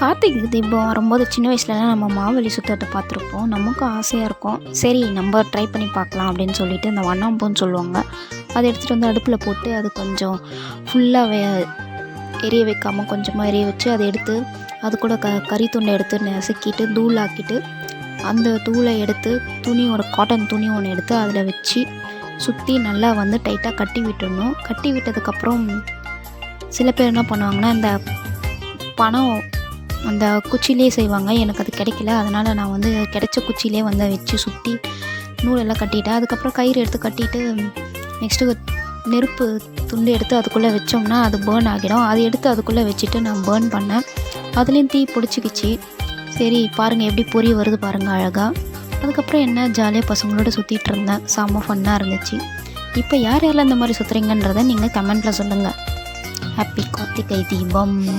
கார்த்திகை தீபம் வரும்போது சின்ன வயசுலலாம் நம்ம மாவெளி சுற்றுறத பார்த்துருப்போம். நமக்கும் ஆசையாக இருக்கும். சரி நம்ம ட்ரை பண்ணி பார்க்கலாம் அப்படின்னு சொல்லிட்டு இந்த வண்ணாம்பூன்னு சொல்லுவாங்க. அதை எடுத்துகிட்டு வந்து அடுப்பில் போட்டு அது கொஞ்சம் ஃபுல்லாக எரிய வைக்காமல் கொஞ்சமாக எரிய வச்சு அதை எடுத்து அது கூட கறி துண்டை எடுத்து நசுக்கிட்டு தூளாக்கிட்டு அந்த தூளை எடுத்து ஒரு காட்டன் துணி ஒன்று எடுத்து அதில் வச்சு சுற்றி நல்லா வந்து டைட்டாக கட்டி விட்டுடணும். கட்டி விட்டதுக்கப்புறம் சில பேர் என்ன பண்ணுவாங்கன்னா இந்த பணம் அந்த குச்சிலே செய்வாங்க. எனக்கு அது கிடைக்கல. அதனால் நான் வந்து கிடைச்ச குச்சிலே வந்து வச்சு சுற்றி நூலெல்லாம் கட்டிட்டேன். அதுக்கப்புறம் கயிறு எடுத்து கட்டிட்டு நெக்ஸ்ட்டு நெருப்பு துண்டு எடுத்து அதுக்குள்ளே வச்சோம்னா அது பேர்ன் ஆகிடும். அதை எடுத்து அதுக்குள்ளே வச்சுட்டு நான் பேர்ன் பண்ணேன். அதுலேயும் தீ பிடிச்சிக்கிச்சு. சரி பாருங்கள் எப்படி பொறி வருது பாருங்கள் அழகாக. அதுக்கப்புறம் என்ன ஜாலியாக பசங்களோட சுற்றிட்டு இருந்தேன். செம்ம ஃபன்னாக இருந்துச்சு. இப்போ யார் யாரெல்லாம் இந்த மாதிரி சுற்றுறீங்கன்றதை நீங்கள் கமெண்ட்டில் சொல்லுங்கள். ஹாப்பி கார்த்திகை தீபம்.